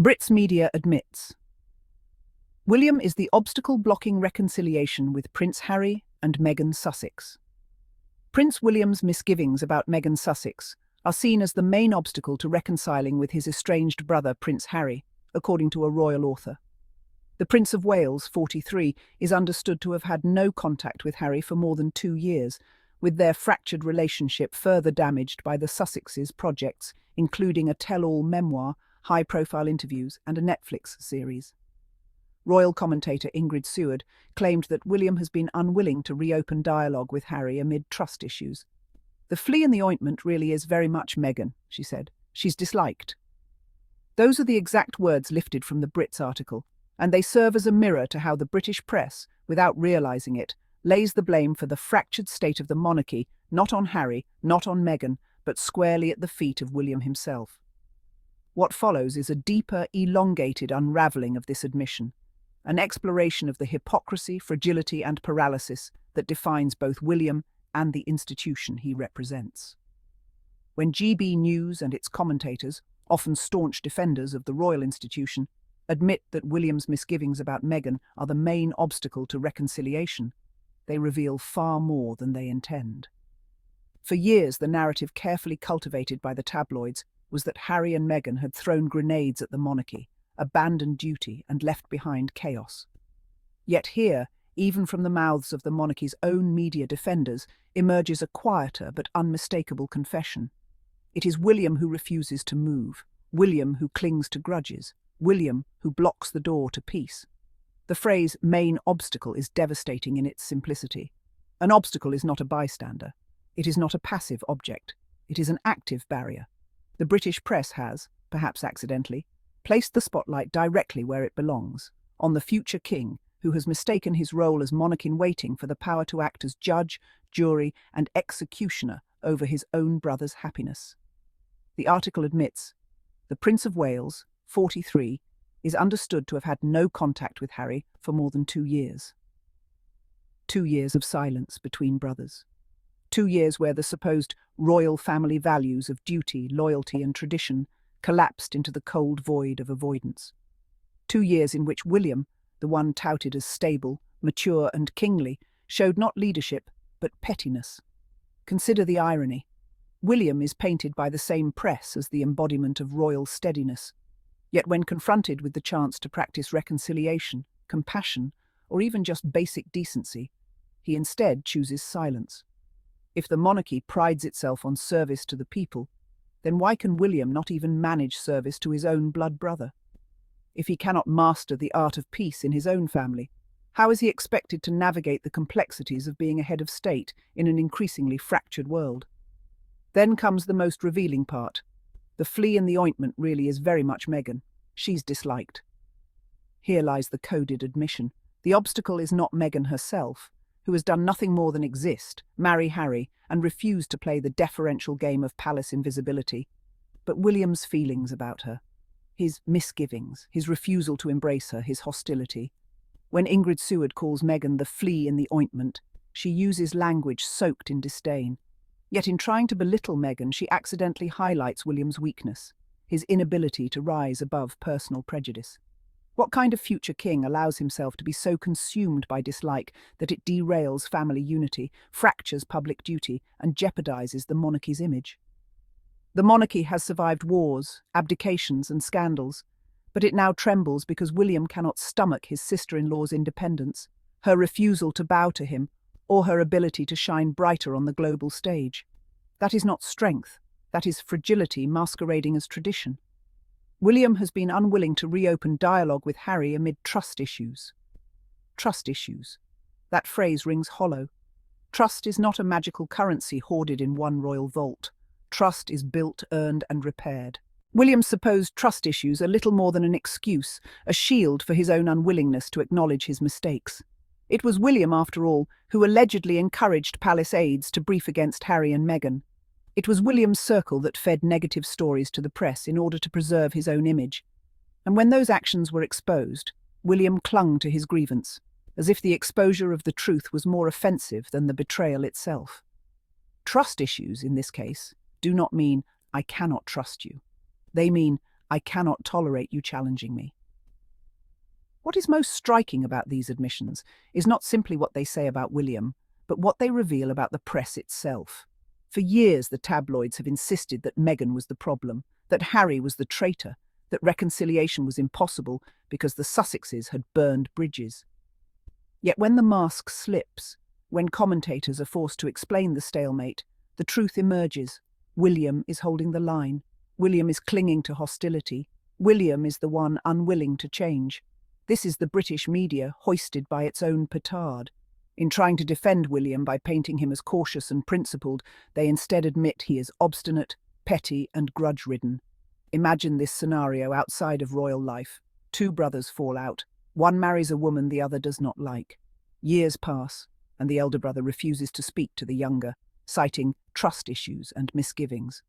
Brits media admits. William is the obstacle blocking reconciliation with Prince Harry and Meghan Sussex. Prince William's misgivings about Meghan Sussex are seen as the main obstacle to reconciling with his estranged brother Prince Harry, according to a royal author. The Prince of Wales, 43, is understood to have had no contact with Harry for more than 2 years, with their fractured relationship further damaged by the Sussexes' projects, including a tell-all memoir, high-profile interviews, and a Netflix series. Royal commentator Ingrid Seward claimed that William has been unwilling to reopen dialogue with Harry amid trust issues. "The flea in the ointment really is very much Meghan," she said. "She's disliked." Those are the exact words lifted from the Brits article, and they serve as a mirror to how the British press, without realising it, lays the blame for the fractured state of the monarchy not on Harry, not on Meghan, but squarely at the feet of William himself. What follows is a deeper, elongated unravelling of this admission, an exploration of the hypocrisy, fragility, and paralysis that defines both William and the institution he represents. When GB News and its commentators, often staunch defenders of the royal institution, admit that William's misgivings about Meghan are the main obstacle to reconciliation, they reveal far more than they intend. For years, the narrative carefully cultivated by the tabloids was that Harry and Meghan had thrown grenades at the monarchy, abandoned duty, and left behind chaos. Yet here, even from the mouths of the monarchy's own media defenders, emerges a quieter but unmistakable confession. It is William who refuses to move, William who clings to grudges, William who blocks the door to peace. The phrase "main obstacle" is devastating in its simplicity. An obstacle is not a bystander. It is not a passive object. It is an active barrier. The British press has, perhaps accidentally, placed the spotlight directly where it belongs, on the future king, who has mistaken his role as monarch-in-waiting for the power to act as judge, jury, and executioner over his own brother's happiness. The article admits, the Prince of Wales, 43, is understood to have had no contact with Harry for more than 2 years. 2 years of silence between brothers. 2 years where the supposed royal family values of duty, loyalty, and tradition collapsed into the cold void of avoidance. 2 years in which William, the one touted as stable, mature, and kingly, showed not leadership, but pettiness. Consider the irony. William is painted by the same press as the embodiment of royal steadiness. Yet when confronted with the chance to practice reconciliation, compassion, or even just basic decency, he instead chooses silence. If the monarchy prides itself on service to the people, then why can William not even manage service to his own blood brother? If he cannot master the art of peace in his own family, how is he expected to navigate the complexities of being a head of state in an increasingly fractured world? Then comes the most revealing part. The flea in the ointment really is very much Meghan. She's disliked. Here lies the coded admission. The obstacle is not Meghan herself, who has done nothing more than exist, marry Harry, and refuse to play the deferential game of palace invisibility, but William's feelings about her, his misgivings, his refusal to embrace her, his hostility. When Ingrid Seward calls Meghan the flea in the ointment, she uses language soaked in disdain. Yet in trying to belittle Meghan, she accidentally highlights William's weakness, his inability to rise above personal prejudice. What kind of future king allows himself to be so consumed by dislike that it derails family unity, fractures public duty, and jeopardizes the monarchy's image? The monarchy has survived wars, abdications, and scandals, but it now trembles because William cannot stomach his sister-in-law's independence, her refusal to bow to him, or her ability to shine brighter on the global stage. That is not strength, that is fragility masquerading as tradition. William has been unwilling to reopen dialogue with Harry amid trust issues. Trust issues. That phrase rings hollow. Trust is not a magical currency hoarded in one royal vault. Trust is built, earned, and repaired. William's supposed trust issues are little more than an excuse, a shield for his own unwillingness to acknowledge his mistakes. It was William, after all, who allegedly encouraged palace aides to brief against Harry and Meghan. It was William's circle that fed negative stories to the press in order to preserve his own image. And when those actions were exposed, William clung to his grievance, as if the exposure of the truth was more offensive than the betrayal itself. Trust issues, in this case, do not mean "I cannot trust you." They mean I cannot tolerate you challenging me. What is most striking about these admissions is not simply what they say about William, but what they reveal about the press itself. For years, the tabloids have insisted that Meghan was the problem, that Harry was the traitor, that reconciliation was impossible because the Sussexes had burned bridges. Yet when the mask slips, when commentators are forced to explain the stalemate, the truth emerges. William is holding the line. William is clinging to hostility. William is the one unwilling to change. This is the British media hoisted by its own petard. In trying to defend William by painting him as cautious and principled, they instead admit he is obstinate, petty, and grudge-ridden. Imagine this scenario outside of royal life. Two brothers fall out. One marries a woman the other does not like. Years pass, and the elder brother refuses to speak to the younger, citing trust issues and misgivings.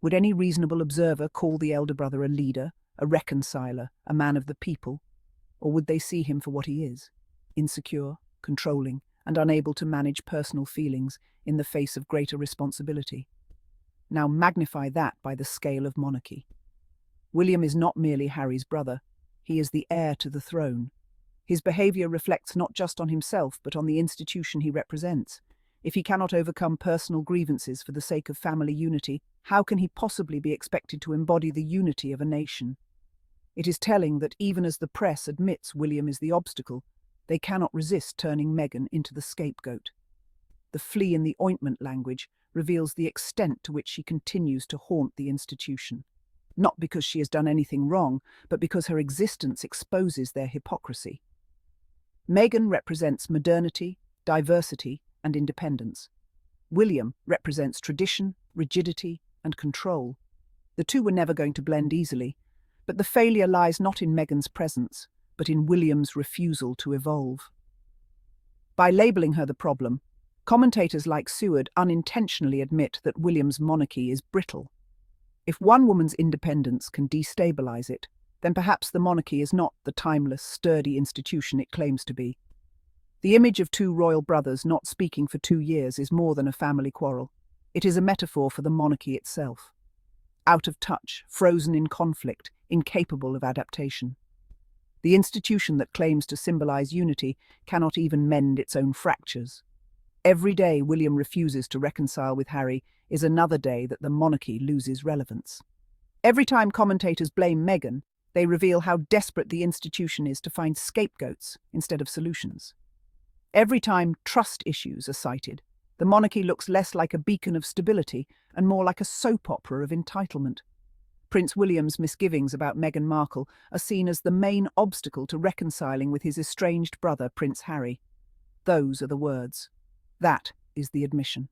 Would any reasonable observer call the elder brother a leader, a reconciler, a man of the people? Or would they see him for what he is? Insecure, controlling, and unable to manage personal feelings in the face of greater responsibility. Now magnify that by the scale of monarchy. William is not merely Harry's brother, he is the heir to the throne. His behaviour reflects not just on himself, but on the institution he represents. If he cannot overcome personal grievances for the sake of family unity, how can he possibly be expected to embody the unity of a nation? It is telling that even as the press admits William is the obstacle, they cannot resist turning Meghan into the scapegoat. The flea in the ointment language reveals the extent to which she continues to haunt the institution. Not because she has done anything wrong, but because her existence exposes their hypocrisy. Meghan represents modernity, diversity, and independence. William represents tradition, rigidity, and control. The two were never going to blend easily, but the failure lies not in Meghan's presence, but in William's refusal to evolve. By labelling her the problem, commentators like Seward unintentionally admit that William's monarchy is brittle. If one woman's independence can destabilise it, then perhaps the monarchy is not the timeless, sturdy institution it claims to be. The image of two royal brothers not speaking for 2 years is more than a family quarrel. It is a metaphor for the monarchy itself. Out of touch, frozen in conflict, incapable of adaptation. The institution that claims to symbolise unity cannot even mend its own fractures. Every day William refuses to reconcile with Harry is another day that the monarchy loses relevance. Every time commentators blame Meghan, they reveal how desperate the institution is to find scapegoats instead of solutions. Every time trust issues are cited, the monarchy looks less like a beacon of stability and more like a soap opera of entitlement. Prince William's misgivings about Meghan Markle are seen as the main obstacle to reconciling with his estranged brother, Prince Harry. Those are the words. That is the admission.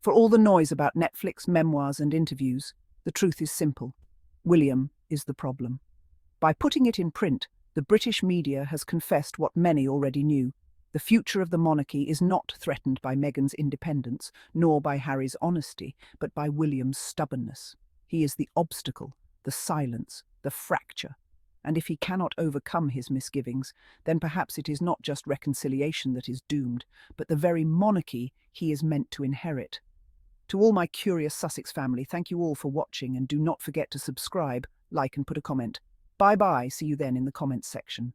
For all the noise about Netflix, memoirs, and interviews, the truth is simple. William is the problem. By putting it in print, the British media has confessed what many already knew. The future of the monarchy is not threatened by Meghan's independence, nor by Harry's honesty, but by William's stubbornness. He is the obstacle, the silence, the fracture. And if he cannot overcome his misgivings, then perhaps it is not just reconciliation that is doomed, but the very monarchy he is meant to inherit. To all my curious Sussex family, thank you all for watching, and do not forget to subscribe, like, and put a comment. Bye-bye, see you then in the comments section.